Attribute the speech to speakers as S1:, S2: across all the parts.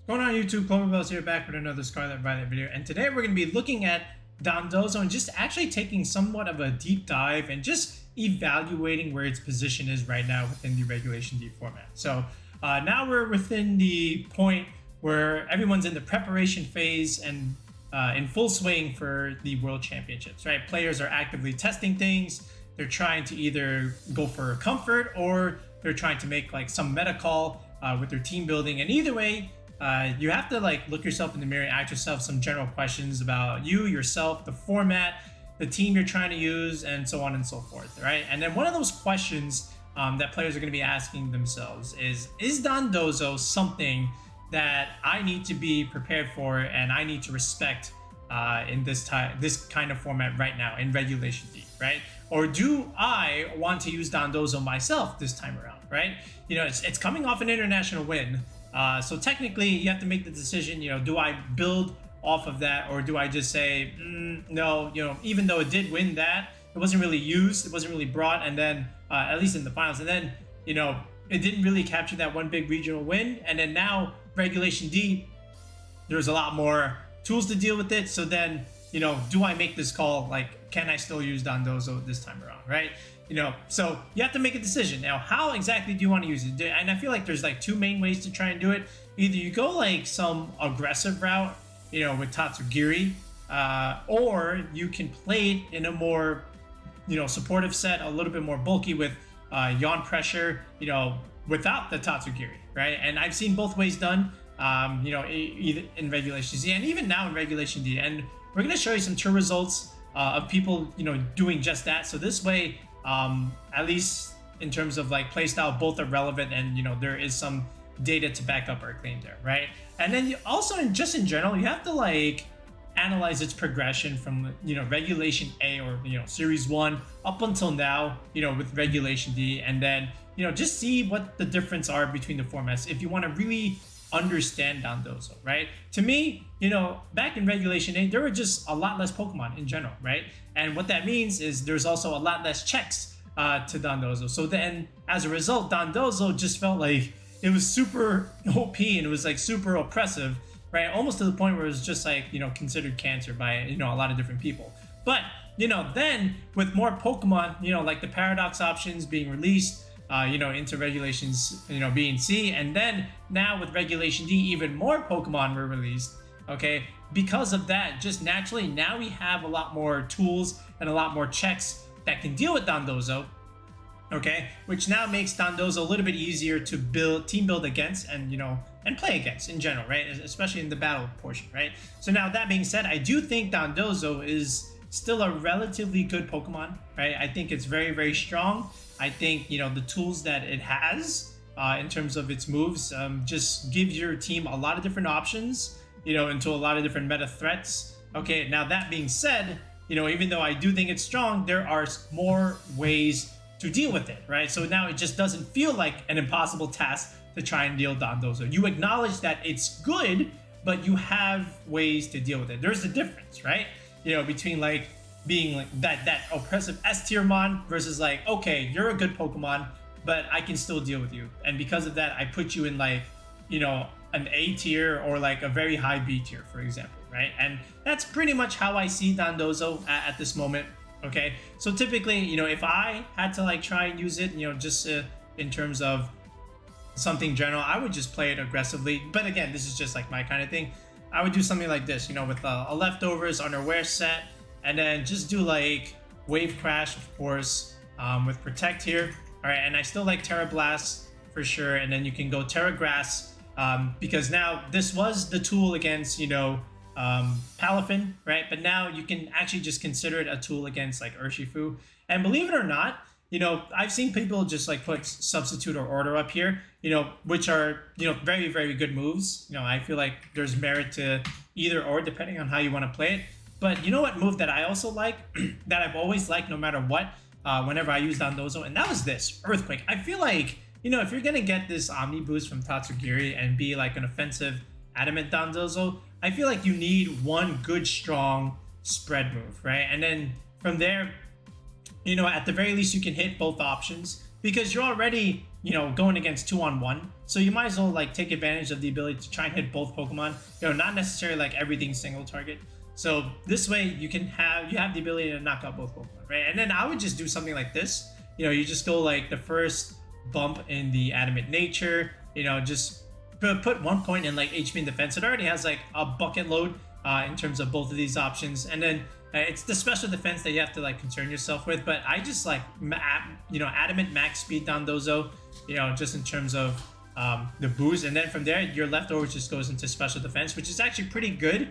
S1: Going on YouTube, Cloverbell's here back with another Scarlet Violet video, and today we're going to be looking at Dondozo and just actually taking somewhat of a deep dive and just evaluating where its position is right now within the Regulation D format. So now we're within the point where everyone's in the preparation phase and in full swing for the World Championships, right? Players are actively testing things. They're trying to either go for comfort or they're trying to make like some meta call with their team building, and either way, you have to like look yourself in the mirror and ask yourself some general questions about you, yourself, the format, the team you're trying to use, and so on and so forth, right? And then one of those questions that players are going to be asking themselves is Dondozo something that I need to be prepared for and I need to respect in this kind of format right now in Regulation D, right? Or do I want to use Dondozo myself this time around, right? You know, it's coming off an international win. So technically, you have to make the decision, you know, do I build off of that, or do I just say, no, you know, even though it did win that, it wasn't really used, it wasn't really brought, and then, at least in the finals, and then, you know, it didn't really capture that one big regional win, and then now, Regulation D, there's a lot more tools to deal with it, so then, you know, do I make this call, like, can I still use Dondozo this time around, right? You know, so you have to make a decision. Now, how exactly do you want to use it? And I feel like there's like two main ways to try and do it. Either you go like some aggressive route, you know, with Tatsugiri, or you can play it in a more, you know, supportive set, a little bit more bulky with Yawn pressure, you know, without the Tatsugiri, right? And I've seen both ways done, you know, either in Regulation D and even now in Regulation D. And we're going to show you some tour results of people, you know, doing just that. So this way, at least in terms of like playstyle, both are relevant, and you know there is some data to back up our claim there, right? And then you also, just in general, you have to like analyze its progression from, you know, Regulation A or, you know, Series 1 up until now, you know, with Regulation D, and then, you know, just see what the difference are between the formats if you want to really understand Dondozo, right? To me, you know, back in Regulation A, there were just a lot less Pokemon in general, right? And what that means is there's also a lot less checks to Dondozo. So then, as a result, Dondozo just felt like it was super OP and it was like super oppressive, right? Almost to the point where it was just like, you know, considered cancer by, you know, a lot of different people. But, you know, then with more Pokemon, you know, like the Paradox options being released, you know, into Regulations, you know, B and C, and then now with Regulation D, even more Pokemon were released, okay? Because of that, just naturally, now we have a lot more tools and a lot more checks that can deal with Dondozo, okay? Which now makes Dondozo a little bit easier to team build against and, you know, and play against in general, right? Especially in the battle portion, right? So now that being said, I do think Dondozo is still a relatively good Pokemon, right? I think it's very, very strong. I think, you know, the tools that it has in terms of its moves just gives your team a lot of different options, you know, into a lot of different meta threats. Okay, now that being said, you know, even though I do think it's strong, there are more ways to deal with it, right? So now it just doesn't feel like an impossible task to try and deal Dondozo. You acknowledge that it's good, but you have ways to deal with it. There's a difference, right? You know, between like being like that oppressive S tier mon versus like, okay, you're a good Pokemon, but I can still deal with you. And because of that, I put you in like, you know, an A tier or like a very high B tier, for example, right? And that's pretty much how I see Dondozo at this moment, okay? So typically, you know, if I had to like try and use it, you know, just in terms of something general, I would just play it aggressively. But again, this is just like my kind of thing. I would do something like this, you know, with a leftovers unaware set, and then just do like Wave Crash, of course, with Protect here. All right, and I still like Terra Blast for sure. And then you can go Terra Grass, because now this was the tool against, you know, Palafin, right? But now you can actually just consider it a tool against like Urshifu. And believe it or not, you know, I've seen people just like put Substitute or Order up here, you know, which are, you know, very, very good moves. You know, I feel like there's merit to either or depending on how you want to play it. But you know what move that I also like, that I've always liked no matter what, whenever I use Dondozo, and that was this, Earthquake. I feel like, you know, if you're going to get this Omni boost from Tatsugiri and be like an offensive Adamant Dondozo, I feel like you need one good, strong spread move, right? And then from there, you know, at the very least, you can hit both options. because you're already, you know, going against 2-on-1. So you might as well like take advantage of the ability to try and hit both Pokemon. You know, not necessarily like everything single target. So this way you have the ability to knock out both Pokemon, right? And then I would just do something like this. You know, you just go like the first bump in the Adamant Nature, you know, just put 1 point in like HP and defense. It already has like a bucket load in terms of both of these options. And then it's the special defense that you have to like concern yourself with. But I just like, you know, Adamant max speed Dondozo, you know, just in terms of the boost. And then from there, your leftover just goes into special defense, which is actually pretty good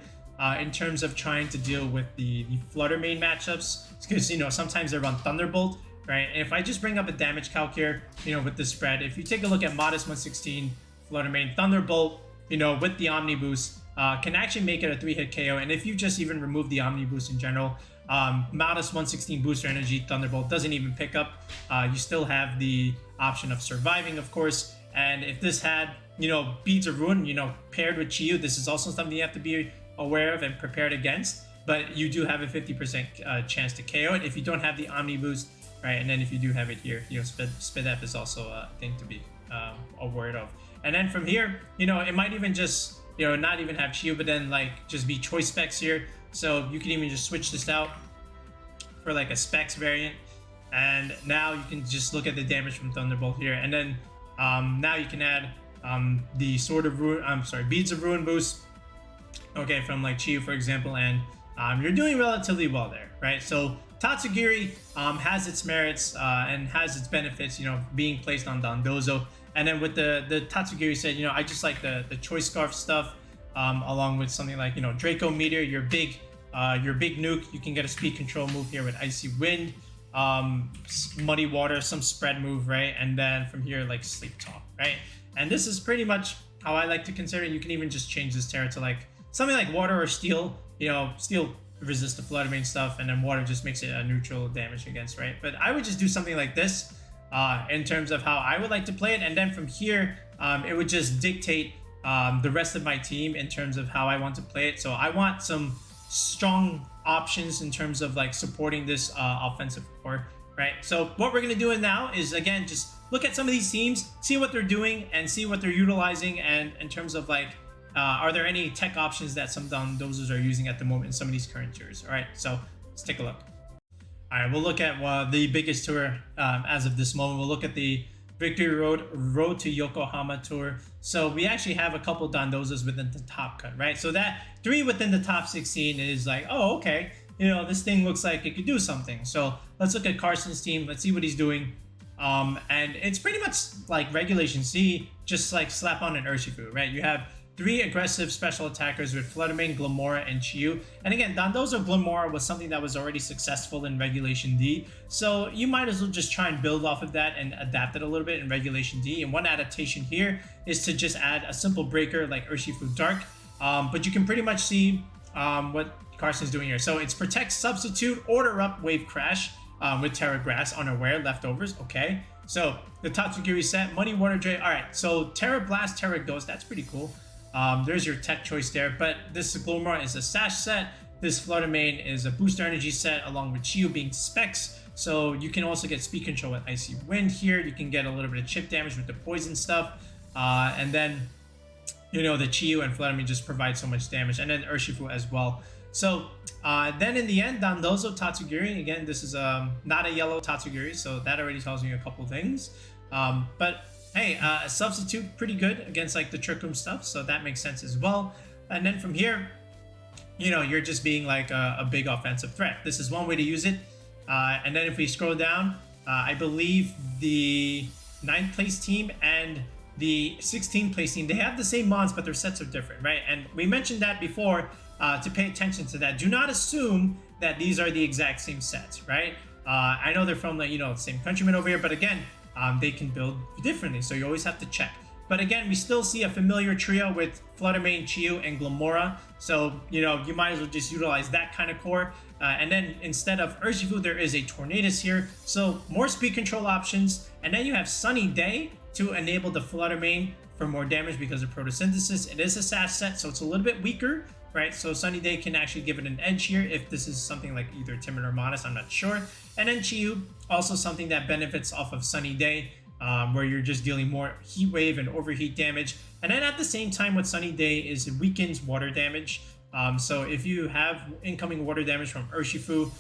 S1: in terms of trying to deal with the Flutter Mane matchups. Because, you know, sometimes they run Thunderbolt, right? And if I just bring up a damage calc here, you know, with the spread, if you take a look at Modest 116, Flutter Mane, Thunderbolt, you know, with the Omni Boost, can actually make it a 3-hit KO. And if you just even remove the Omni Boost in general, Modest 116 Booster Energy, Thunderbolt doesn't even pick up. You still have the option of surviving, of course. And if this had, you know, Beads of Ruin, you know, paired with Chiyu, this is also something you have to be aware of and prepared against. But you do have a 50% chance to KO it if you don't have the Omni Boost, right? And then if you do have it here, you know, Spit F is also a thing to be aware of. And then from here, you know, it might even just, you know, not even have Chiyu, but then like just be choice specs here. So you can even just switch this out for like a specs variant. And now you can just look at the damage from Thunderbolt here. And then now you can add the Beads of Ruin boost, okay, from like Chiyu, for example. And you're doing relatively well there, right? So Tatsugiri has its merits and has its benefits, you know, being placed on Dondozo. And then with the Tatsugiri set, you know, I just like the Choice Scarf stuff, along with something like, you know, Draco Meteor, your big nuke. You can get a speed control move here with Icy Wind, Muddy Water, some spread move, right? And then from here, like Sleep Talk, right? And this is pretty much how I like to consider it. You can even just change this Terra to like something like Water or Steel. You know, Steel resists the Flutter Mane stuff, and then Water just makes it a neutral damage against, right? But I would just do something like this in terms of how I would like to play it. And then from here, it would just dictate the rest of my team in terms of how I want to play it. So I want some strong options in terms of like supporting this offensive core, right? So what we're going to do now is, again, just look at some of these teams, see what they're doing and see what they're utilizing. And in terms of like, are there any tech options that some Dondozos are using at the moment in some of these current tours? All right, so let's take a look. All right, we'll look at the biggest tour as of this moment. We'll look at the Victory Road to Yokohama tour. So we actually have a couple Dondozos within the top cut, right? So that 3 within the top 16 is like, oh, okay, you know, this thing looks like it could do something. So let's look at Carson's team. Let's see what he's doing. And it's pretty much like Regulation C, just like slap on an Urshifu, right? You have 3 aggressive special attackers with Flutter Mane, Glamora, and Chiyu. And again, Dondozo Glamora was something that was already successful in Regulation D. So you might as well just try and build off of that and adapt it a little bit in Regulation D. And one adaptation here is to just add a simple breaker like Urshifu Dark. But you can pretty much see what Carson's doing here. So it's Protect, Substitute, Order Up, Wave Crash with Terra Grass, Unaware, Leftovers. Okay. So the Tatsugiri set, Muddy Water Drain. All right. So Terra Blast, Terra Ghost. That's pretty cool. There's your tech choice there, but this Glamora is a Sash set. This Flutter Mane is a Booster Energy set, along with Chiyu being specs. So you can also get speed control with Icy Wind here. You can get a little bit of chip damage with the poison stuff. And then, you know, the Chiyu and Flutter Mane just provide so much damage. And then Urshifu as well. So then in the end, Dondozo Tatsugiri. Again, this is not a yellow Tatsugiri, so that already tells me a couple things. But hey, a substitute pretty good against like the Trick Room stuff, so that makes sense as well. And then from here, you know, you're just being like a big offensive threat. This is one way to use it. And then if we scroll down, I believe the 9th place team and the 16th place team, they have the same mons, but their sets are different, right? And we mentioned that before to pay attention to that. Do not assume that these are the exact same sets, right? I know they're from the, you know, same countrymen over here, but again, they can build differently, so you always have to check. But again, we still see a familiar trio with Flutter Mane, Chiyu, and Glamora. So, you know, you might as well just utilize that kind of core. And then instead of Urshifu, there is a Tornadus here. So more speed control options. And then you have Sunny Day to enable the Flutter Mane for more damage because of photosynthesis. It is a Sash set, so it's a little bit weaker, right? So Sunny Day can actually give it an edge here if this is something like either Timid or Modest, I'm not sure. And then Chiyu, also something that benefits off of Sunny Day, where you're just dealing more heat wave and overheat damage. And then at the same time, what Sunny Day is, it weakens water damage. So if you have incoming water damage from Urshifu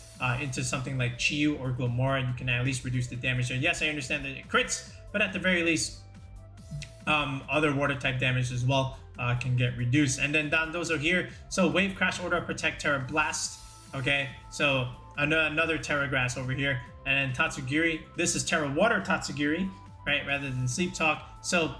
S1: into something like Chiyu or Glomora, you can at least reduce the damage. And yes, I understand that it crits, but at the very least, other water type damage as well can get reduced. And then Dondozo here, so Wave Crash, Order Protect, Terra Blast. Okay, so another Terra Grass over here. And then Tatsugiri, this is Terra Water Tatsugiri, right, rather than Sleep Talk. So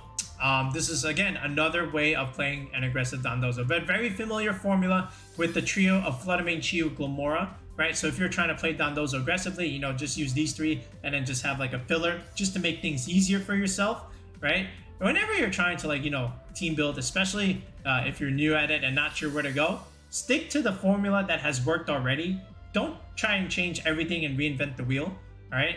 S1: this is again another way of playing an aggressive Dondozo, but very familiar formula with the trio of Fluttermane, Chiyu, Glomora, right? So if you're trying to play Dondozo aggressively, you know, just use these three and then just have like a filler just to make things easier for yourself, right? Whenever you're trying to, like, you know, team build, especially if you're new at it and not sure where to go, stick to the formula that has worked already. Don't try and change everything and reinvent the wheel, all right?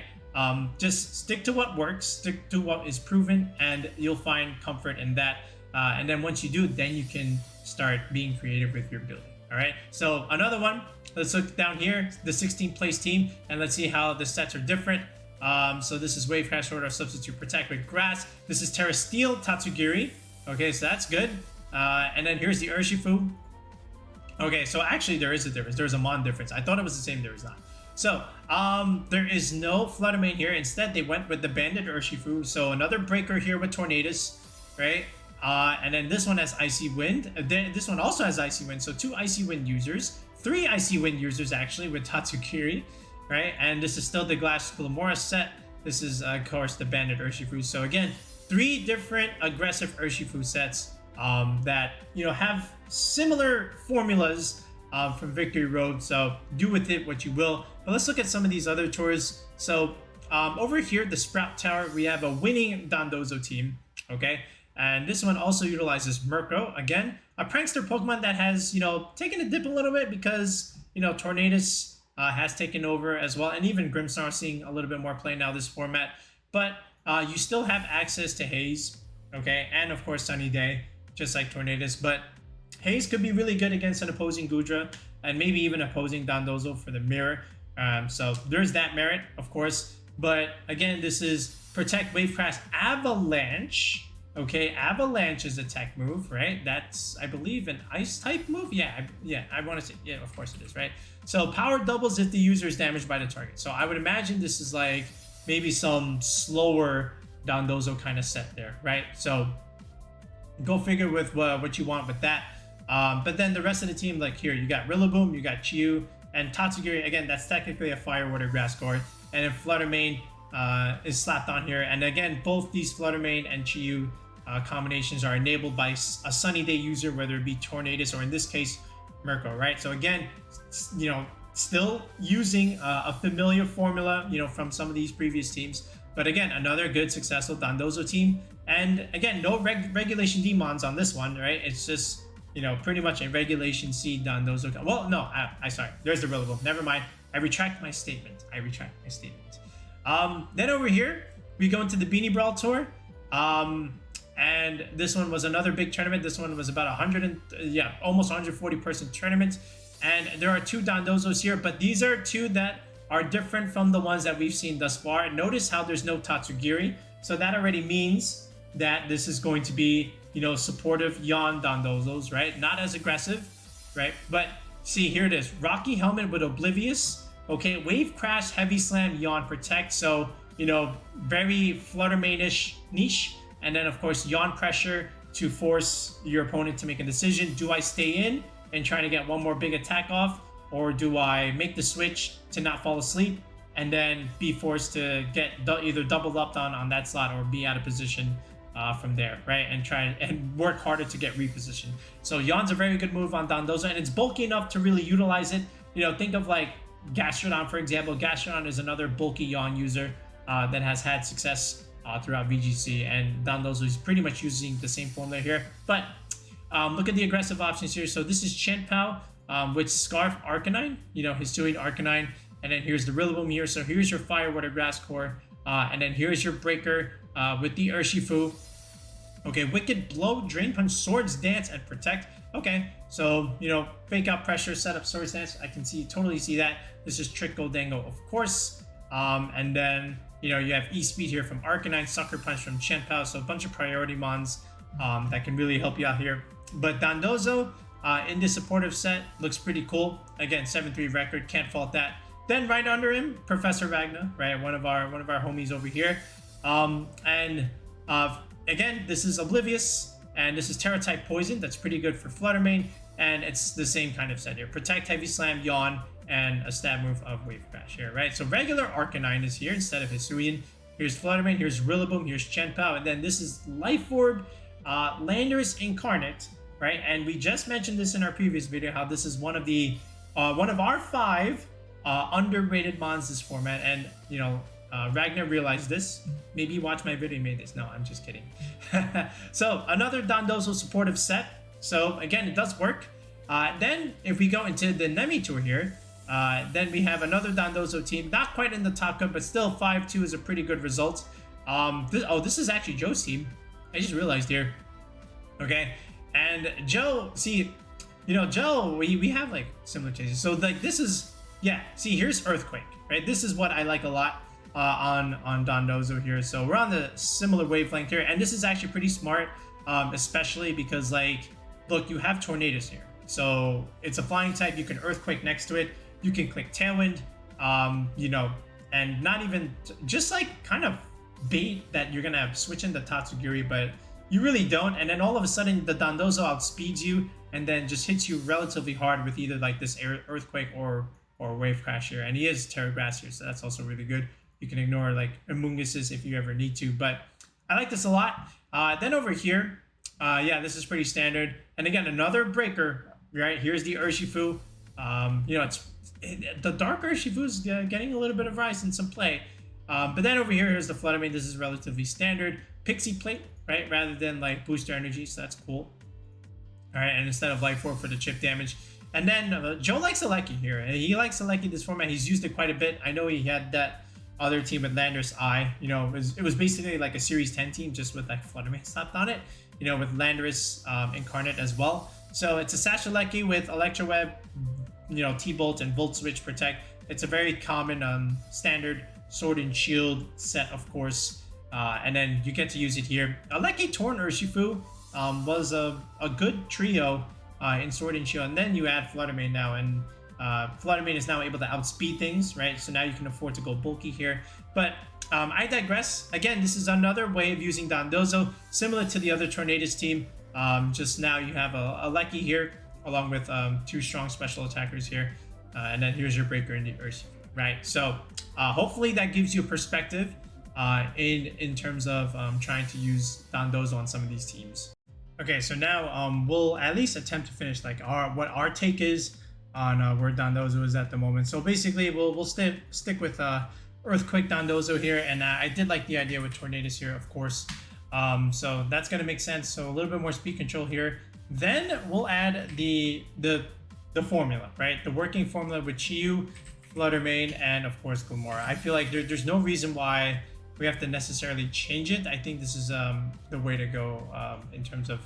S1: Just stick to what works, stick to what is proven, and you'll find comfort in that. And then once you do, then you can start being creative with your building. All right. So another one. Let's look down here, the 16th place team, and let's see how the sets are different. So this is Wave Crash, Order, Substitute, Protect with Grass. This is Terra Steel Tatsugiri. Okay, so that's good. And then here's the Urshifu. Okay, so actually there is a difference. There's a Mon difference. I thought it was the same. There is not. So, there is no Fluttermane here. Instead, they went with the Banded Urshifu. So, another Breaker here with Tornadus, right? And then this one has Icy Wind. This one also has Icy Wind. So, 2 Icy Wind users. 3 Icy Wind users, actually, with Tatsugiri, right? And this is still the Glass Glomora set. This is, of course, the Banded Urshifu. So, again, 3 different aggressive Urshifu sets that, you know, have similar formulas from Victory Road, so do with it what you will. But let's look at some of these other tours. So over here, the Sprout Tower, we have a winning Dondozo team, okay? And this one also utilizes Murkrow, again, a prankster Pokemon that has, you know, taken a dip a little bit because, you know, Tornadus has taken over as well, and even Grimmsnarl seeing a little bit more play now this format. But you still have access to Haze, okay? And of course, Sunny Day, just like Tornadus, but Haze could be really good against an opposing Goodra and maybe even opposing Dondozo for the mirror. So there's that merit, of course. But again, this is Protect, Wave Crash, Avalanche. Okay, Avalanche is a tech move, right? That's, I believe, an ice type move. Yeah, I want to say, yeah, of course it is, right? So power doubles if the user is damaged by the target. So I would imagine this is like maybe some slower Dondozo kind of set there, right? So go figure with what you want with that. But then the rest of the team, like here, you got Rillaboom, you got Chiyu, and Tatsugiri. Again, that's technically a Fire, Water, Grass core. And then Fluttermane is slapped on here. And again, both these Fluttermane and Chiyu combinations are enabled by a Sunny Day user, whether it be Tornadus or in this case, Murkrow, right? So again, you know, still using a familiar formula, you know, from some of these previous teams. But again, another good, successful Dondozo team. And again, no Regulation Demons on this one, right? It's just, you know, pretty much a Regulation C Dondozo. Well, no, I sorry. There's the Rillaboom. Never mind. I retract my statement. Then over here, we go into the Beanie Brawl Tour. And this one was another big tournament. This one was about almost 140 person tournament. And there are 2 Dondozos here, but these are 2 that are different from the ones that we've seen thus far. Notice how there's no Tatsugiri. So that already means that this is going to be, you know, supportive Yawn Dondozos, right? Not as aggressive, right? But see, here it is. Rocky Helmet with Oblivious. Okay, Wave Crash, Heavy Slam, Yawn Protect. So, you know, very Fluttermane-ish niche. And then, of course, Yawn Pressure to force your opponent to make a decision. Do I stay in and try to get one more big attack off? Or do I make the switch to not fall asleep and then be forced to get either double upped on that slot or be out of position from there, right? And try and work harder to get repositioned. So Yawn's a very good move on Dondozo, and it's bulky enough to really utilize it. You know, think of like Gastrodon, for example. Gastrodon is another bulky Yawn user that has had success throughout VGC, and Dondozo is pretty much using the same formula here. But look at the aggressive options here. So this is Chien-Pao with Scarf Arcanine, you know, Hisuian Arcanine, and then here's the Rillaboom here. So here's your Fire, Water, Grass core, and then here's your Breaker with the Urshifu. Okay, Wicked Blow, Drain Punch, Swords Dance, and Protect. Okay, so, you know, fake out pressure, set up Swords Dance. I can totally see that. This is Trick Goldango, of course. And then, you know, you have E-Speed here from Arcanine, Sucker Punch from Chenpao, so a bunch of priority mons that can really help you out here. But Dondozo in this supportive set looks pretty cool. Again, 7-3 record, can't fault that. Then right under him, Professor Ragna, right, one of our homies over here. Again, this is Oblivious, and this is Terra type Poison. That's pretty good for Fluttermane, and it's the same kind of set here. Protect, Heavy Slam, Yawn, and a stab move of Wave Crash here, right? So regular Arcanine is here instead of Hisuian. Here's Fluttermane, here's Rillaboom, here's Chenpao, and then this is Life Orb, Landorus Incarnate, right? And we just mentioned this in our previous video, how this is one of our 5 underrated mons this format, and you know, Ragnar realized this. Maybe you watched my video and made this. No, I'm just kidding. So another Dondozo supportive set. So again, it does work. Then if we go into the Nemi tour here, then we have another Dondozo team. Not quite in the top cut, but still 5-2 is a pretty good result. This is actually Joe's team. I just realized here. Okay, and Joe, see, you know, Joe, we have like similar changes. So like this is, yeah, see, here's Earthquake, right? This is what I like a lot on Dondozo here. So we're on the similar wavelength here, and this is actually pretty smart, especially because, like, look, you have Tornadus here. So it's a flying type. You can Earthquake next to it. You can click Tailwind, you know, and not even just like kind of bait that you're gonna switch into Tatsugiri, but you really don't. And then all of a sudden the Dondozo outspeeds you and then just hits you relatively hard with either like this Earthquake or Wave Crash here. And he is Terra Grass here, so that's also really good. You can ignore like Amoonguses if you ever need to, but I like this a lot. Then over here, yeah, this is pretty standard. And again, another breaker, right? Here's the Urshifu. You know, the Dark Urshifu is getting a little bit of rise in some play. But then over here, here's the Fluttermane. This is relatively standard. Pixie Plate, right? Rather than like booster energy, so that's cool. All right, and instead of Life Orb for the chip damage. And then Joe likes Aleki here. And he likes Aleki this format. He's used it quite a bit. I know he had that other team with Landorus Eye. You know, it was basically like a Series 10 team just with like Fluttermane slapped on it. You know, with Landorus Incarnate as well. So it's a Sash Aleki with Electro Web, you know, T-Bolt and Volt Switch Protect. It's a very common standard Sword and Shield set, of course. And then you get to use it here. Aleki Torn Urshifu was a good trio in Sword and Shield. And then you add Fluttermane now, and Fluttermane is now able to outspeed things, right? So now you can afford to go bulky here. But I digress. Again, this is another way of using Dondozo, similar to the other Tornadus team. Just now you have a Aleki here, along with 2 strong special attackers here. And then here's your breaker in the Urshifu, right? So hopefully that gives you a perspective in terms of trying to use Dondozo on some of these teams. Okay, so now we'll at least attempt to finish like what our take is on where Dondozo is at the moment. So basically, we'll stick with Earthquake Dondozo here, and I did like the idea with Tornadus here, of course. So that's gonna make sense. So a little bit more speed control here. Then we'll add the formula, right? The working formula with Chiyu, Fluttermane, and of course Glimmora. I feel like there's no reason why we have to necessarily change it. I think this is the way to go in terms of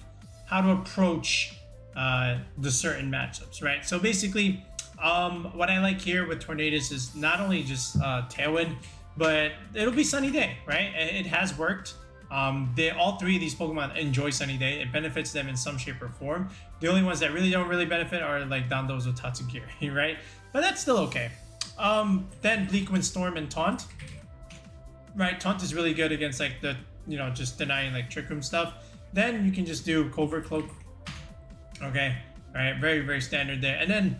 S1: how to approach the certain matchups, right? So basically, what I like here with Tornadus is not only just Tailwind, but it'll be Sunny Day, right? It has worked. All 3 of these Pokemon enjoy Sunny Day. It benefits them in some shape or form. The only ones that really don't benefit are like Dondozo, Tatsugiri, right? But that's still okay. Then Bleak Wind Storm and Taunt. Right, Taunt is really good against like the, you know, just denying like Trick Room stuff. Then you can just do Covert Cloak. Okay, all right, very, very standard there. And then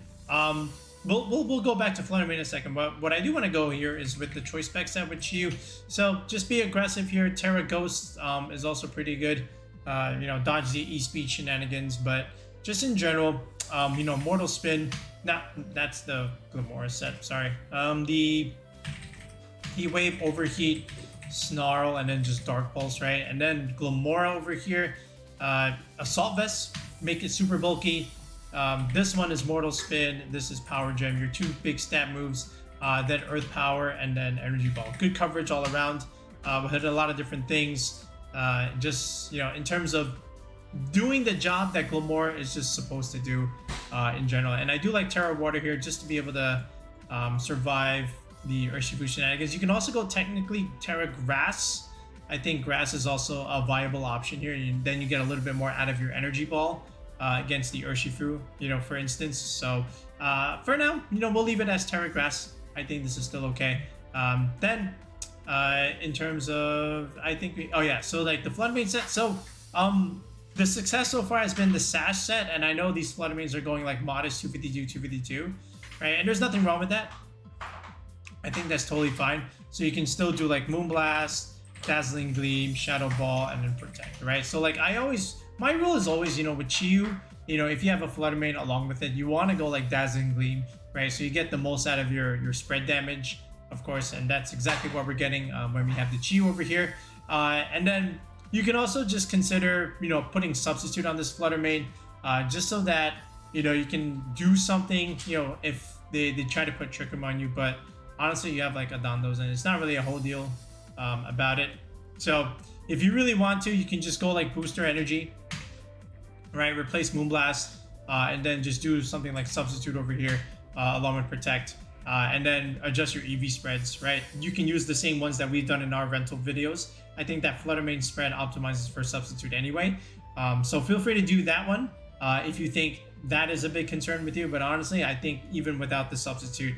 S1: we'll go back to Fluttermane in a second, but what I do want to go here is with the Choice Spec set with Chiyu. So just be aggressive here. Terra Ghost is also pretty good. You know, dodge the E-Speed shenanigans, but just in general, you know, Mortal Spin. That's the Glimmora set. Sorry. The Heat Wave, Overheat, Snarl, and then just Dark Pulse, right? And then Glimmora over here. Assault Vest, make it super bulky. This one is Mortal Spin. This is Power Gem. Your 2 big stat moves. Then Earth Power and then Energy Ball. Good coverage all around. We hit a lot of different things. just, you know, in terms of doing the job that Glamour is just supposed to do in general. And I do like Terra Water here just to be able to survive the Urshifu shenanigans. You can also go technically Terra Grass. I think Grass is also a viable option here. And then you get a little bit more out of your Energy Ball against the Urshifu, you know, for instance. So for now, you know, we'll leave it as Terra Grass. I think this is still okay. Then in terms of, I think we, oh yeah, so like the Flood Main set. So the success so far has been the Sash set, and I know these Flood Mains are going like modest 252, 252, right? And there's nothing wrong with that. I think that's totally fine. So you can still do like Moonblast, Dazzling Gleam, Shadow Ball, and then Protect, right? So like my rule is always, you know, with Chiyu, you know, if you have a Flutter Mane along with it, you want to go like Dazzling Gleam, right? So you get the most out of your spread damage, of course, and that's exactly what we're getting when we have the Chiyu over here. And then you can also just consider, you know, putting Substitute on this Flutter Mane, just so that, you know, you can do something, you know, if they try to put Trick Room on you. But honestly, you have like a Dondozo, and it's not really a whole deal about it. So if you really want to, you can just go like Booster Energy, right? Replace Moonblast, and then just do something like Substitute over here, along with Protect. And then adjust your EV spreads, right? You can use the same ones that we've done in our rental videos. I think that Flutter Mane spread optimizes for Substitute anyway. So feel free to do that one if you think that is a big concern with you. But honestly, I think even without the Substitute,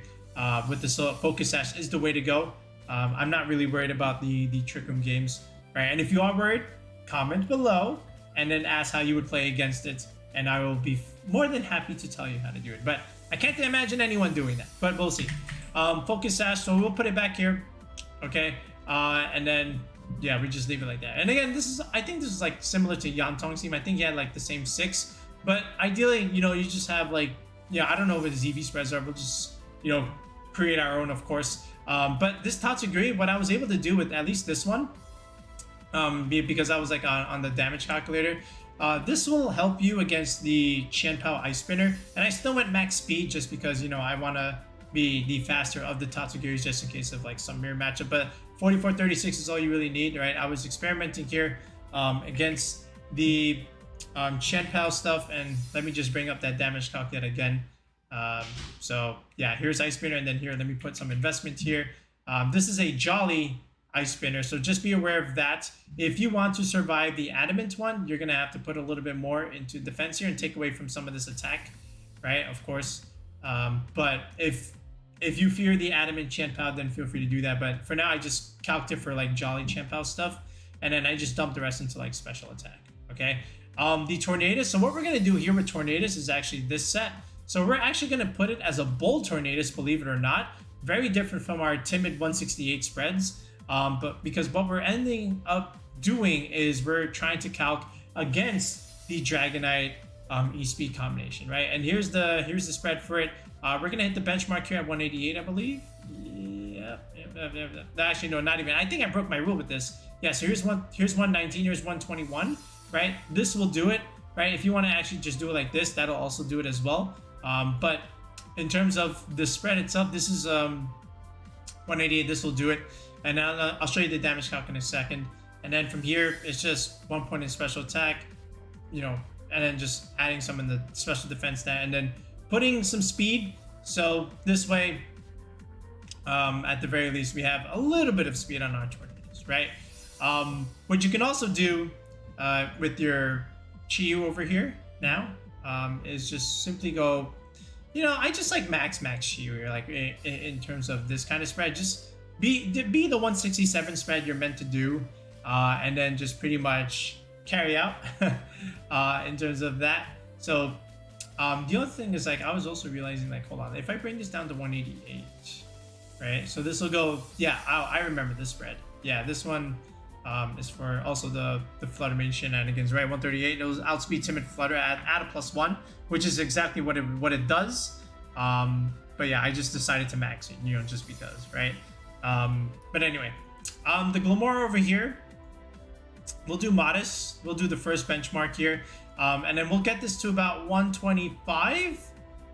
S1: with the Focus Sash is the way to go. I'm not really worried about the Trick Room games, right? And if you are worried, comment below and then ask how you would play against it. And I will be more than happy to tell you how to do it. But I can't imagine anyone doing that, but we'll see. Focus Sash, so we'll put it back here, okay? And then, yeah, we just leave it like that. And again, I think this is like similar to Yawn Tong's team. I think he had like the same 6, but ideally, you know, you just have like, yeah, I don't know what his EV spreads are. We'll just, you know, create our own, of course. But this Tatsugiri, what I was able to do with at least this one, because I was like on the damage calculator, this will help you against the Qianpao Ice Spinner. And I still went max speed just because, you know, I want to be the faster of the Tatsugiris just in case of like some mirror matchup. But 44-36 is all you really need, right? I was experimenting here against the Qianpao stuff. And let me just bring up that damage calculator again. So yeah, here's Ice Spinner, and then here, let me put some investment here. This is a Jolly Ice Spinner, so just be aware of that. If you want to survive the Adamant one, you're gonna have to put a little bit more into defense here and take away from some of this attack, right? Of course. But if you fear the Adamant Qianpao, then feel free to do that. But for now, I just calced it for like Jolly Qianpao stuff, and then I just dumped the rest into like special attack. Okay. The Tornadus. So what we're gonna do here with Tornadus is actually this set. So we're actually gonna put it as a Bold Tornadus, believe it or not. Very different from our timid 168 spreads. But because what we're ending up doing is we're trying to calc against the Dragonite E-Speed combination, right? And here's the spread for it. We're gonna hit the benchmark here at 188, I believe. Yep. Actually, no, not even. I think I broke my rule with this. Yeah, so here's 119, here's 121, right? This will do it, right? If you want to actually just do it like this, that'll also do it as well. But in terms of the spread itself, this is 188. This will do it. And now I'll show you the damage calc in a second. And then from here, it's just 1 point in special attack, you know, and then just adding some in the special defense stat, and then putting some speed. So this way, at the very least, we have a little bit of speed on our tornadoes, right? What you can also do with your Chiyu over here now is just simply go, you know, I just like max Chiyu here, like in terms of this kind of spread. Just be the 167 spread you're meant to do, and then just pretty much carry out in terms of that. So the other thing is, like, I was also realizing, like, hold on, if I bring this down to 188, right? So this will go, yeah, I remember this spread. Yeah, this one is for also the Flutter Mane shenanigans, right? 138, it was outspeed timid Flutter at a +1, which is exactly what it does. But yeah, I just decided to max it, you know, just because, right? But anyway, the Glamour over here, we'll do modest. We'll do the first benchmark here, and then we'll get this to about 125,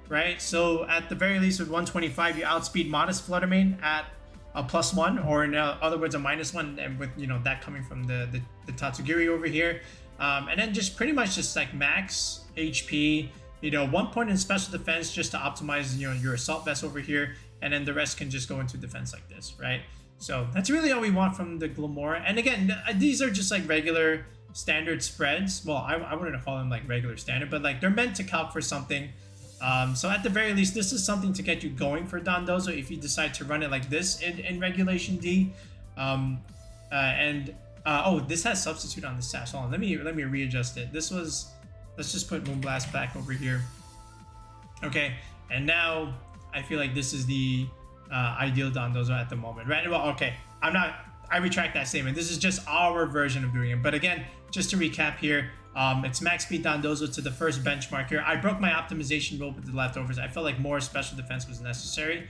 S1: right? So at the very least, with 125, you outspeed modest Flutter Mane at a +1, or in other words a -1, and with that coming from the Tatsugiri over here, and then just pretty much just like max HP, 1 point in special defense just to optimize your assault vest over here, and then the rest can just go into defense like this, right? So that's really all we want from the Glamora. And again, these are just like regular standard spreads. Well, I wouldn't call them like regular standard, but like they're meant to count for something. So at the very least, this is something to get you going for Dondozo if you decide to run it like this in Regulation D. Oh, this has substitute on the sash. Hold on, let me readjust it. This was, let's just put Moonblast back over here. Okay, and now I feel like this is the ideal Dondozo at the moment, right? Well, okay, I retract that statement. This is just our version of doing it. But again, just to recap here, it's max speed Dondozo to the first benchmark here. I broke my optimization rule with the leftovers. I felt like more special defense was necessary.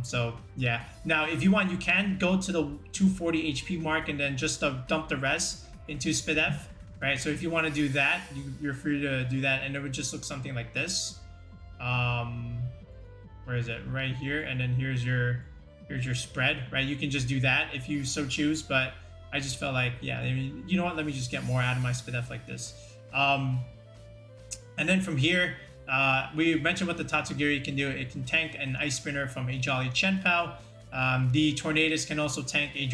S1: So yeah. Now, if you want, you can go to the 240 HP mark and then just dump the rest into SpDef, right? So if you want to do that, you're free to do that, and it would just look something like this. Where is it? Right here, and then here's your spread, right? You can just do that if you so choose, but I just felt like, yeah, I mean, you know what? Let me just get more out of my SpDef like this. And then from here, we mentioned what the Tatsugiri can do. It can tank an Ice Spinner from a Jolly Chenpao. The Tornadus can also tank a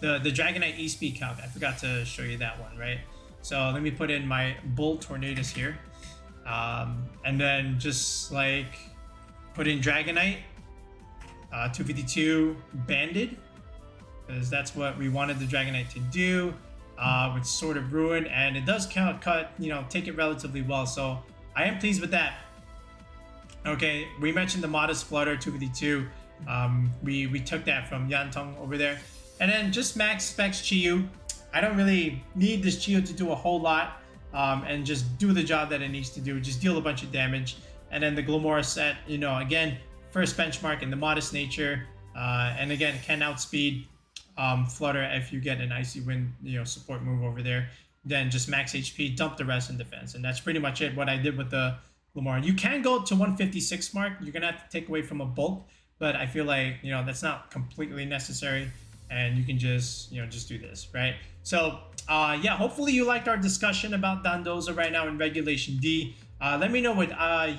S1: the Dragonite E-Speed Calc. I forgot to show you that one, right? So let me put in my Bull Tornadus here. And then just like put in Dragonite, 252 Banded, because that's what we wanted the Dragonite to do, with Sword of Ruin, and it does take it relatively well, so I am pleased with that. Okay, we mentioned the Modest Flutter 252. We took that from Yantong over there, and then just max specs Chiyu. I don't really need this Chiyu to do a whole lot, and just do the job that it needs to do, just deal a bunch of damage. And then the Glamora set, again, first benchmark in the Modest nature, and again, it can outspeed Flutter if you get an Icy Wind, support move over there. Then just max HP, dump the rest in defense, and that's pretty much it. What I did with the Glamora. You can go to 156 mark. You're gonna have to take away from a bulk, but I feel like that's not completely necessary, and you can just do this, right? So yeah, hopefully you liked our discussion about Dondozo right now in Regulation D. Let me know what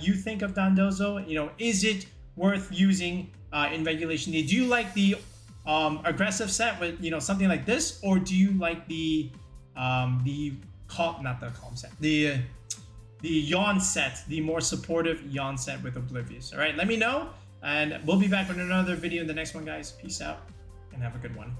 S1: you think of Dondozo. Is it worth using in Regulation D? Do you like the aggressive set with something like this, or do you like the Yawn set, the more supportive Yawn set with Oblivious? All right, let me know, and we'll be back with another video in the next one, guys. Peace out and have a good one.